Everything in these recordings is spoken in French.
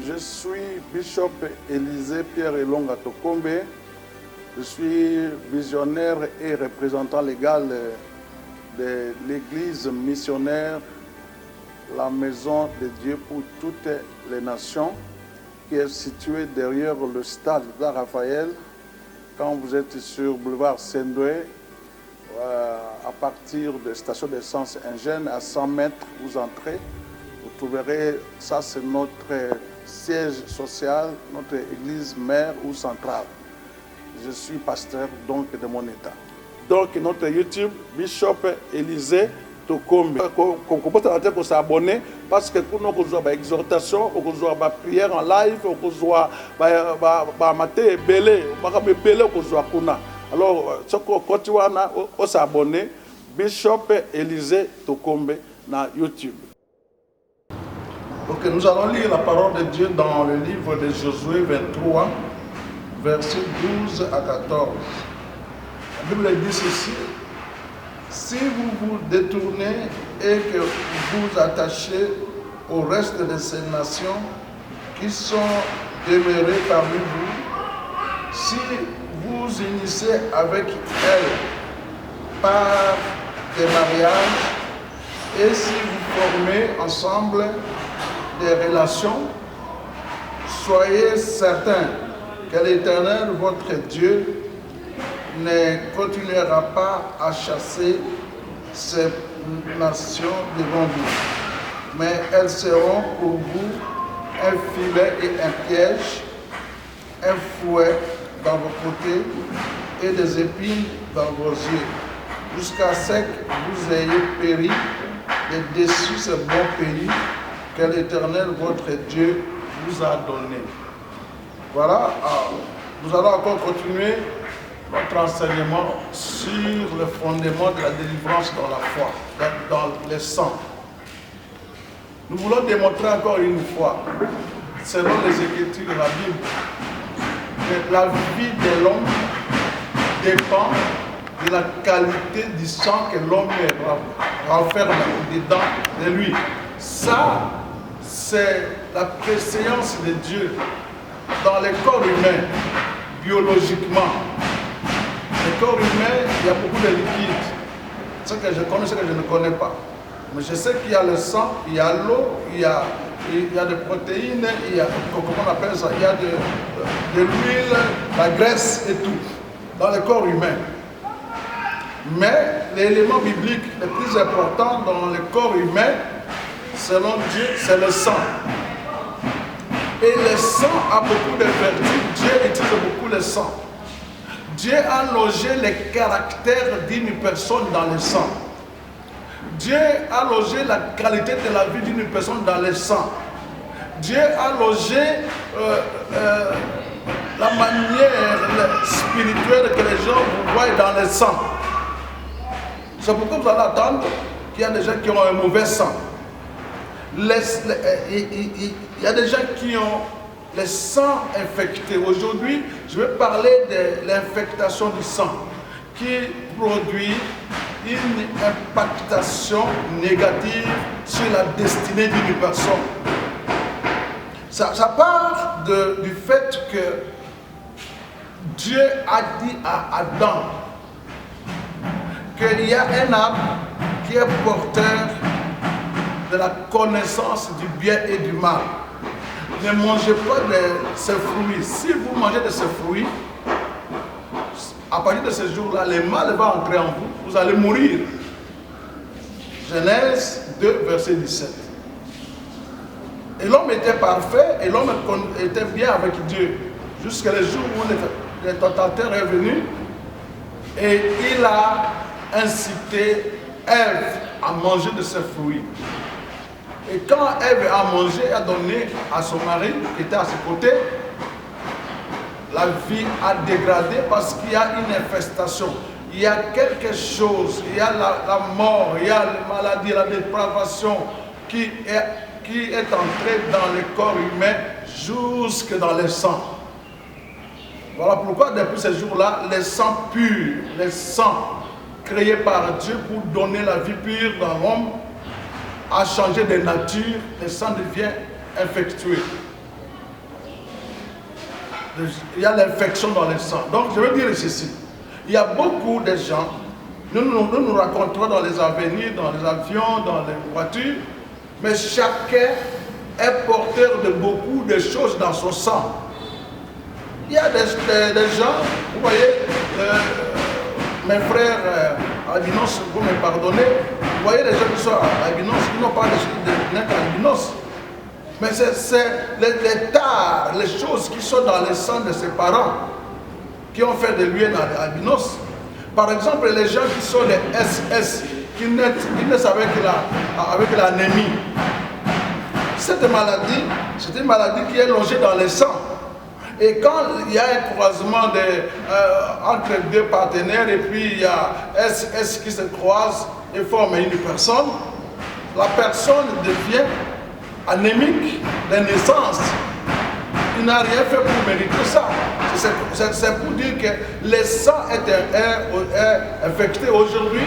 Je suis Bishop Élisée Pierre Elonga Tokombe. Je suis visionnaire et représentant légal de l'église missionnaire, la Maison de Dieu pour toutes les nations, qui est située derrière le stade d'Araphaël. Quand vous êtes sur boulevard Sendoué, à partir de la station d'essence Ingène, à 100 mètres, vous entrez. Vous trouverez, ça c'est notre siège social, notre église mère ou centrale. Je suis pasteur donc de mon état. Donc notre YouTube, Bishop Élisée Tokombe. Qu'on peut s'abonner parce que pour nous avons exhortation, nous avons prière en live, nous avons maté belé, alors ce qu'on continue à s'abonner, Bishop Élisée Tokombe na YouTube. Ok, nous allons lire la parole de Dieu dans le livre de Josué 23, versets 12 à 14. La Bible dit ceci: si vous vous détournez et que vous vous attachez au reste de ces nations qui sont demeurées parmi vous, si vous unissez avec elles par des mariages et si vous formez ensemble des relations, soyez certains que l'Éternel, votre Dieu, ne continuera pas à chasser ces nations devant vous, mais elles seront pour vous un filet et un piège, un fouet dans vos côtés et des épines dans vos yeux, jusqu'à ce que vous ayez péri et déçu ce bon pays que l'Éternel, votre Dieu, vous a donné. Voilà, nous allons encore continuer notre enseignement sur le fondement de la délivrance dans la foi, dans le sang. Nous voulons démontrer encore une fois, selon les Écritures de la Bible, que la vie de l'homme dépend de la qualité du sang que l'homme renferme dedans de lui. Ça, c'est la préséance de Dieu dans le corps humain, biologiquement. Le corps humain, il y a beaucoup de liquides. Ce que je connais, ce que je ne connais pas. Mais je sais qu'il y a le sang, il y a l'eau, il y a des protéines, il y a, comment on appelle ça, il y a de l'huile, la graisse et tout, dans le corps humain. Mais l'élément biblique le plus important dans le corps humain, selon Dieu, c'est le sang. Et le sang a beaucoup de vertus. Dieu utilise beaucoup le sang. Dieu a logé le caractère d'une personne dans le sang. Dieu a logé la qualité de la vie d'une personne dans le sang. Dieu a logé la manière spirituelle que les gens vous voient dans le sang. C'est pourquoi vous allez attendre qu'il y a des gens qui ont un mauvais sang. Il y a des gens qui ont le sang infecté. Aujourd'hui, je vais parler de l'infectation du sang qui produit une impactation négative sur la destinée d'une personne. Ça part du fait que Dieu a dit à Adam qu'il y a un arbre qui est porteur de la connaissance du bien et du mal. Ne mangez pas de ces fruits. Si vous mangez de ces fruits, à partir de ce jour-là, le mal va entrer en vous, vous allez mourir. Genèse 2, verset 17. Et l'homme était parfait, et l'homme était bien avec Dieu, jusqu'à le jour où le tentateur est venu, et il a incité Ève à manger de ces fruits. Et quand Ève a mangé, elle a donné à son mari qui était à ses côtés, la vie a dégradé parce qu'il y a une infestation. Il y a quelque chose, il y a la mort, il y a la maladie, la dépravation qui est entrée dans le corps humain jusque dans le sang. Voilà pourquoi depuis ce jour-là, le sang pur, le sang créé par Dieu pour donner la vie pure dans l'homme, a changé de nature, le sang devient infectueux. il y a l'infection dans le sang. Donc je veux dire ceci, il y a beaucoup de gens, nous racontons dans les avenirs, dans les avions, dans les voitures, mais chacun est porteur de beaucoup de choses dans son sang. Il y a des gens, vous voyez, mes frères albinos, vous me pardonnez, vous voyez les gens qui sont albinos, qui n'ont pas de albinos. Mais c'est les tares, les choses qui sont dans le sang de ses parents qui ont fait de lui un albinos. Par exemple, les gens qui sont des SS, qui naissent avec l'anémie. Cette maladie, c'est une maladie qui est logée dans le sang. Et quand il y a un croisement entre deux partenaires et puis il y a SS qui se croisent et forment une personne, la personne devient anémique de naissance. Il n'a rien fait pour mériter ça. C'est pour dire que le sang est infecté aujourd'hui,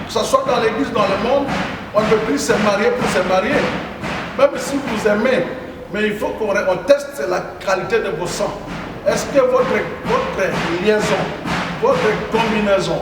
que ce soit dans l'église, dans le monde, on ne peut plus se marier pour se marier. Même si vous aimez, mais il faut qu'on teste la qualité de vos sangs. Est-ce que votre liaison, votre combinaison,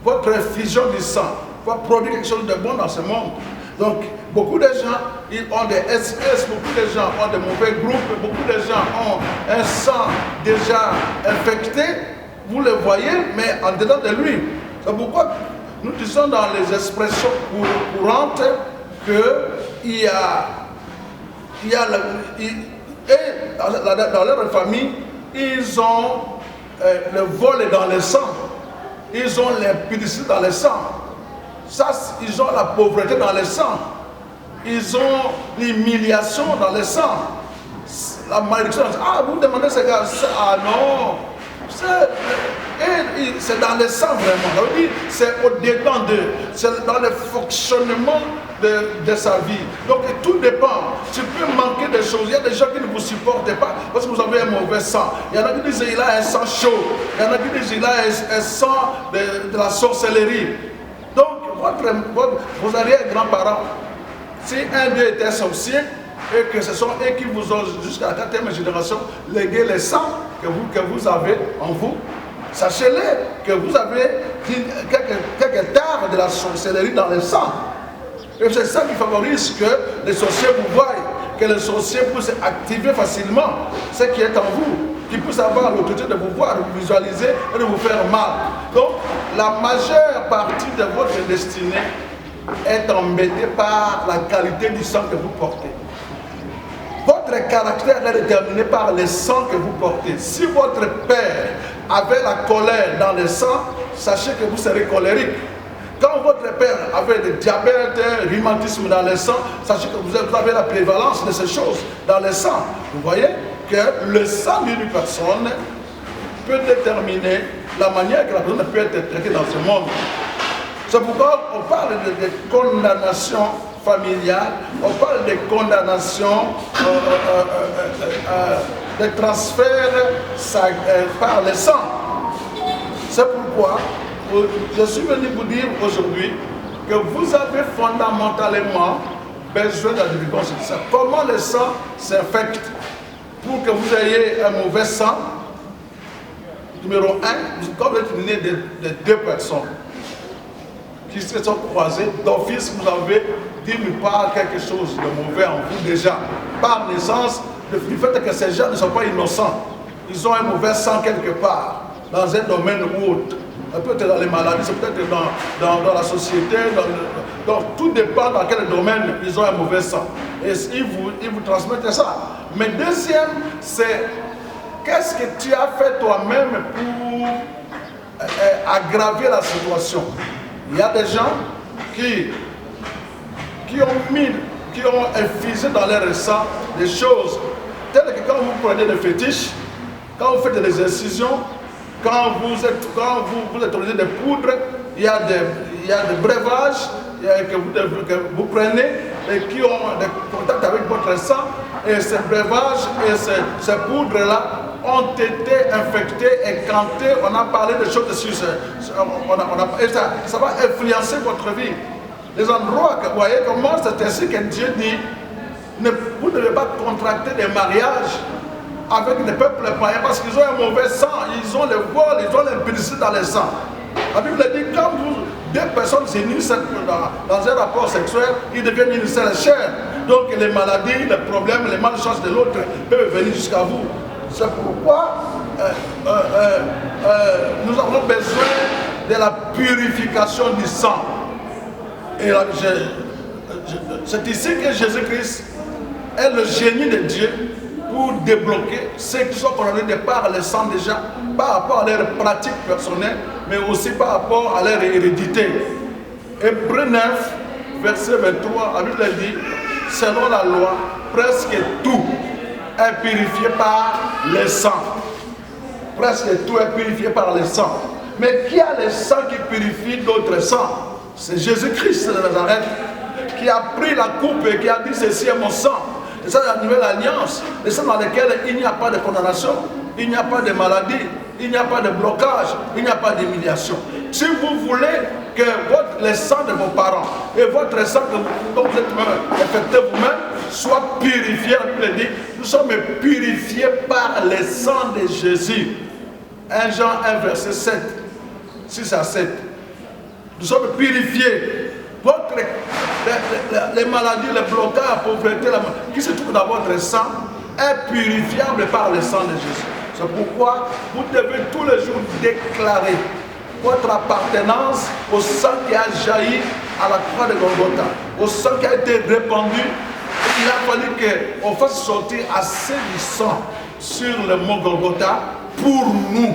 votre fusion du sang va produire quelque chose de bon dans ce monde? Donc, beaucoup de gens ils ont des SS, beaucoup de gens ont de mauvais groupes, beaucoup de gens ont un sang déjà infecté. Vous le voyez, mais en dedans de lui. C'est pourquoi nous disons dans les expressions courantes qu'il y a dans leur famille, ils ont le vol dans le sang, ils ont l'impudicité dans le sang, ça, ils ont la pauvreté dans le sang, ils ont l'humiliation dans le sang, la malédiction. Ah, vous demandez ce gars, ah non, c'est dans le sang vraiment, c'est au-dedans d'eux, c'est dans le fonctionnement de sa vie. Donc tout dépend. Tu peux manquer des choses. Il y a des gens qui ne vous supportent pas parce que vous avez un mauvais sang. Il y en a qui disent qu'il a un sang chaud. Il y en a qui disent qu'il a un sang de la sorcellerie. Donc vos arrière-grands-parents, si un d'eux était sorcier et que ce sont eux qui vous ont jusqu'à la 4e génération légué le sang que vous avez en vous, sachez-le que vous avez quelques tares de la sorcellerie dans le sang. Et c'est ça qui favorise que les sorciers vous voient, que les sorciers puissent activer facilement ce qui est en vous, qui puissent avoir l'autorité de vous voir, de vous visualiser et de vous faire mal. Donc, la majeure partie de votre destinée est embêtée par la qualité du sang que vous portez. Votre caractère est déterminé par le sang que vous portez. Si votre père avait la colère dans le sang, sachez que vous serez colérique. Quand votre père avait le diabète, le rhumatisme dans le sang, sachez que vous avez la prévalence de ces choses dans le sang. Vous voyez que le sang d'une personne peut déterminer la manière que la personne peut être traitée dans ce monde. C'est pourquoi on parle de condamnation familiale, on parle de condamnation, de transfert par le sang. C'est pourquoi je suis venu vous dire aujourd'hui que vous avez fondamentalement besoin de la délivrance du sang. Comment le sang s'infecte pour que vous ayez un mauvais sang? Numéro 1, quand vous êtes né de deux personnes qui se sont croisées, d'office vous avez d'une part quelque chose de mauvais en vous déjà. Par naissance, du fait que ces gens ne sont pas innocents, ils ont un mauvais sang quelque part, dans un domaine ou autre. Peut-être dans les maladies, c'est peut-être dans la société, donc tout dépend dans quel domaine ils ont un mauvais sang. Et ils vous transmettent ça. Mais deuxième, c'est qu'est-ce que tu as fait toi-même pour aggraver la situation. Il y a des gens qui ont infusé dans leur sang des choses telles que quand vous prenez des fétiches, quand vous faites des incisions, quand vous êtes utilisé des poudres, il y a des breuvages que vous prenez et qui ont des contacts avec votre sang. Et ces breuvages et ces poudres-là ont été infectés et cantés. On a parlé de choses dessus. Et ça va influencer votre vie. Les endroits, vous voyez comment c'est ainsi que Dieu dit, vous ne devez pas contracter des mariages avec des peuples païens parce qu'ils ont un mauvais sang, ils ont le vol, ils ont l'impudicité dans le sang. La Bible dit quand deux personnes s'unissent dans un rapport sexuel, ils deviennent une seule chair. Donc les maladies, les problèmes, les malchances de l'autre peuvent venir jusqu'à vous. C'est pourquoi nous avons besoin de la purification du sang. Et c'est ici que Jésus-Christ est le génie de Dieu pour débloquer ceux qui sont condamnés par le sang déjà, par rapport à leur pratique personnelle, mais aussi par rapport à leur hérédité. Hébreux 9, verset 23, la Bible dit, selon la loi, presque tout est purifié par le sang. Presque tout est purifié par le sang. Mais qui a le sang qui purifie d'autres sangs? C'est Jésus-Christ de Nazareth qui a pris la coupe et qui a dit ceci est mon sang. Et ça, c'est la nouvelle alliance. Le sang dans lequel il n'y a pas de condamnation, il n'y a pas de maladie, il n'y a pas de blocage, il n'y a pas d'humiliation. Si vous voulez que le sang de vos parents et votre sang dont vous êtes affecté vous-même soit purifié, la Bible dit, nous sommes purifiés par le sang de Jésus. 1 Jean 1, verset 7, 6 à 7. Nous sommes purifiés. Les maladies, les blocages, la pauvreté, qui se trouvent dans votre sang est purifiable par le sang de Jésus. C'est pourquoi vous devez tous les jours déclarer votre appartenance au sang qui a jailli à la croix de Golgotha, au sang qui a été répandu. Il a fallu qu'on fasse sortir assez du sang sur le mont Golgotha pour nous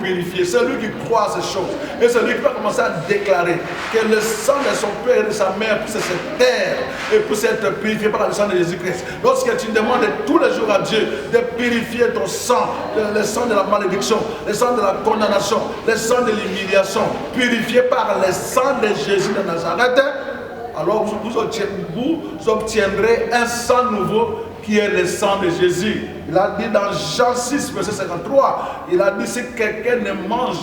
purifier. C'est lui qui croit à ces choses. Et c'est lui qui va commencer à déclarer que le sang de son père et de sa mère puisse se taire et puisse être purifié par le sang de Jésus-Christ. Lorsque tu demandes tous les jours à Dieu de purifier ton sang, le sang de la malédiction, le sang de la condamnation, le sang de l'humiliation, purifié par le sang de Jésus de Nazareth, alors vous obtiendrez un sang nouveau qui est le sang de Jésus. Il a dit dans Jean 6, verset 53, il a dit si quelqu'un ne mange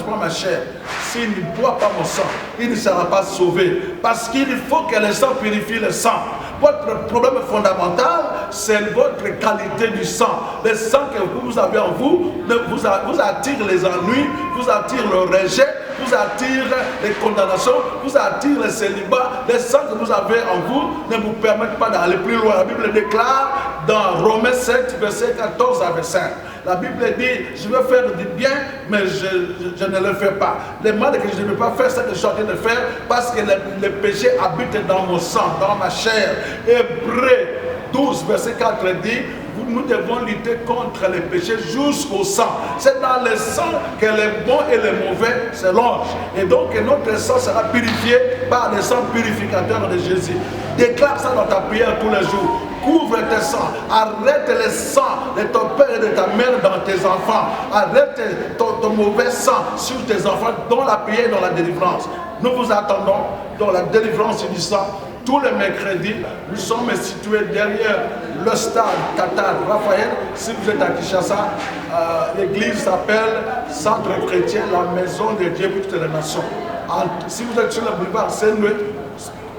pas ma chair, s'il ne boit pas mon sang, il ne sera pas sauvé. Parce qu'il faut que le sang purifie le sang. Votre problème fondamental, c'est votre qualité du sang. Le sang que vous avez en vous vous attire les ennuis, vous attire le rejet, vous attire les condamnations, vous attire le célibat. Le sang que vous avez en vous ne vous permet pas d'aller plus loin. La Bible déclare dans Romains 7, verset 14 à 25. La Bible dit, je veux faire du bien, mais je ne le fais pas. Le mal que je ne veux pas faire, c'est que je suis en train de faire parce que le péché habite dans mon sang, dans ma chair. Hébreux 12, verset 4 dit, nous devons lutter contre les péchés jusqu'au sang. C'est dans le sang que les bons et les mauvais se logent. Et donc notre sang sera purifié par le sang purificateur de Jésus. Déclare ça dans ta prière tous les jours. Couvre tes sangs. Arrête le sang de ton père et de ta mère dans tes enfants. Arrête ton mauvais sang sur tes enfants dans la prière et dans la délivrance. Nous vous attendons dans la délivrance du sang. Tous les mercredis, nous sommes situés derrière le stade Qatar Raphaël. Si vous êtes à Kinshasa, l'église s'appelle Centre chrétien, la maison de Dieu pour toutes les nations. Si vous êtes sur le boulevard Saint-Louis,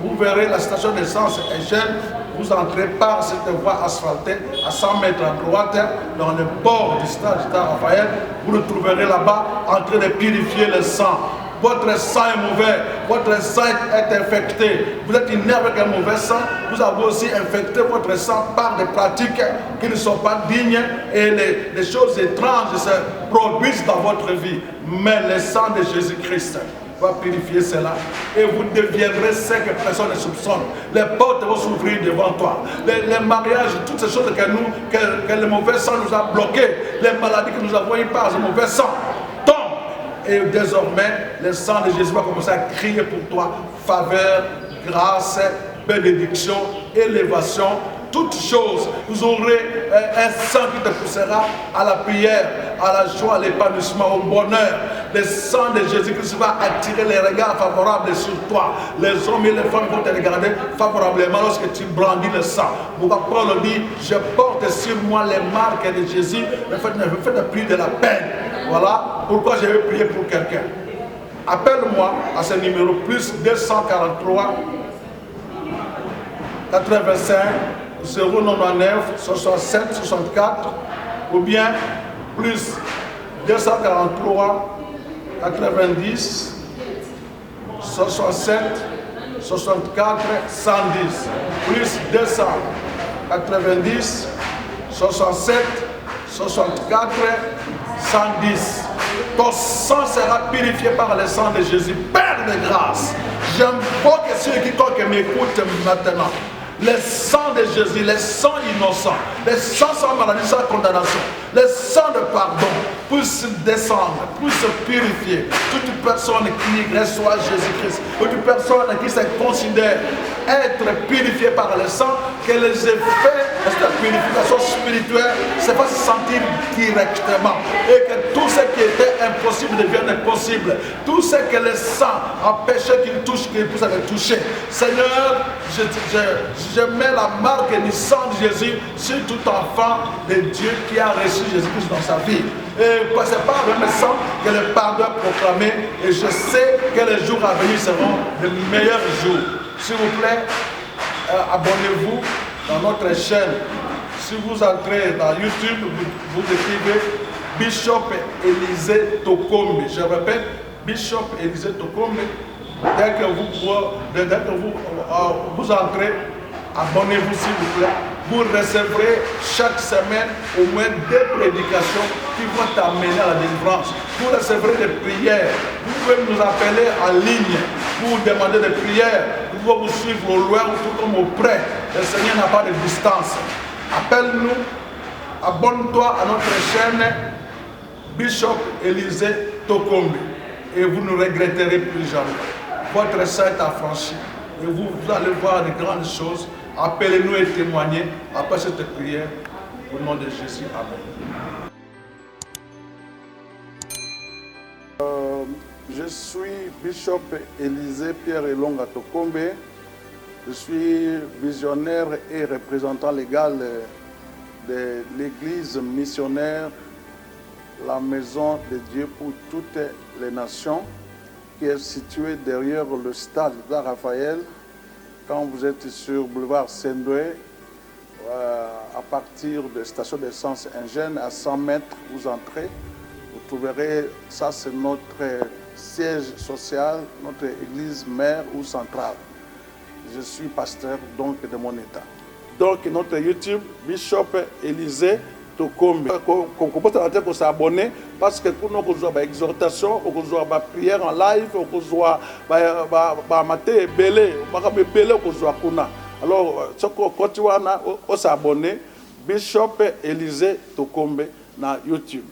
vous verrez la station d'essence Eugène. Vous entrez par cette voie asphaltée à 100 mètres à droite, dans le bord du stade Raphaël. Vous le trouverez là-bas en train de purifier le sang. Votre sang est mauvais, votre sang est infecté. Vous êtes né avec un mauvais sang, vous avez aussi infecté votre sang par des pratiques qui ne sont pas dignes et les choses étranges se produisent dans votre vie. Mais le sang de Jésus-Christ va purifier cela et vous deviendrez ce que personne ne soupçonne. Les portes vont s'ouvrir devant toi. Les mariages, toutes ces choses que le mauvais sang nous a bloqués, les maladies que nous avons eues par ce mauvais sang. Et désormais, le sang de Jésus va commencer à crier pour toi faveur, grâce, bénédiction, élévation, toutes choses. Vous aurez un sang qui te poussera à la prière, à la joie, à l'épanouissement, au bonheur. Le sang de Jésus-Christ va attirer les regards favorables sur toi. Les hommes et les femmes vont te regarder favorablement lorsque tu brandis le sang. Pourquoi Paul dit, je porte sur moi les marques de Jésus, ne faites plus de la peine. Voilà pourquoi je vais prier pour quelqu'un. Appelle-moi à ce numéro plus 243 85 099 67 64 ou bien plus 243 90 67 64 110 plus 290 67 64 110. Ton sang sera purifié par le sang de Jésus. Père de grâce, j'invoque ceux qui m'écoutent maintenant. Le sang de Jésus, le sang innocent, le sang sans maladie, sans condamnation, le sang de pardon, puisse descendre, puisse purifier toute personne qui reçoit Jésus-Christ, toute personne qui se considère être purifiée par le sang, que les effets de cette purification spirituelle se fassent sentir directement et que tout ce qui était impossible devienne possible. Tout ce que le sang empêchait qu'il touche, qu'il puisse le toucher. Seigneur, je mets la marque du sang de Jésus sur tout enfant de Dieu qui a reçu Jésus-Christ dans sa vie. Et c'est par le même sang que le pardon est proclamé. Et je sais que les jours à venir seront de meilleurs jours. S'il vous plaît, abonnez-vous dans notre chaîne. Si vous entrez dans YouTube, vous écrivez Bishop Élisée Tokombe. Je répète, Bishop Élisée Tokombe. Dès que vous entrez, abonnez-vous s'il vous plaît. Vous recevrez chaque semaine au moins 2 prédications qui vont t'amener à la délivrance. Vous recevrez des prières. Vous pouvez nous appeler en ligne pour demander des prières. Nous pouvons vous suivre au loin ou tout comme au près. Le Seigneur n'a pas de distance. Appelle-nous, abonne-toi à notre chaîne Bishop Élisée Tokombe et vous ne regretterez plus jamais. Votre sein est affranchi et vous allez voir de grandes choses. Appelez-nous et témoignez après cette prière. Au nom de Jésus, Amen. Je suis Bishop Élisée Pierre Elonga Tokombe. Je suis visionnaire et représentant légal de l'église missionnaire, la maison de Dieu pour toutes les nations, qui est située derrière le stade de Raphaël. Quand vous êtes sur boulevard Sendoué, à partir de la station d'essence Ingène, à 100 mètres, vous entrez, vous trouverez, ça c'est notre siège social, notre église mère ou centrale. Je suis pasteur donc de mon état. Donc notre YouTube, Bishop Élisée Tokombe. Qu'on peut s'abonner parce que pour nous, on a des exhortations, on a des prières en live, on a des belé, alors, si on continue à s'abonner, Bishop Élisée Tokombe na YouTube.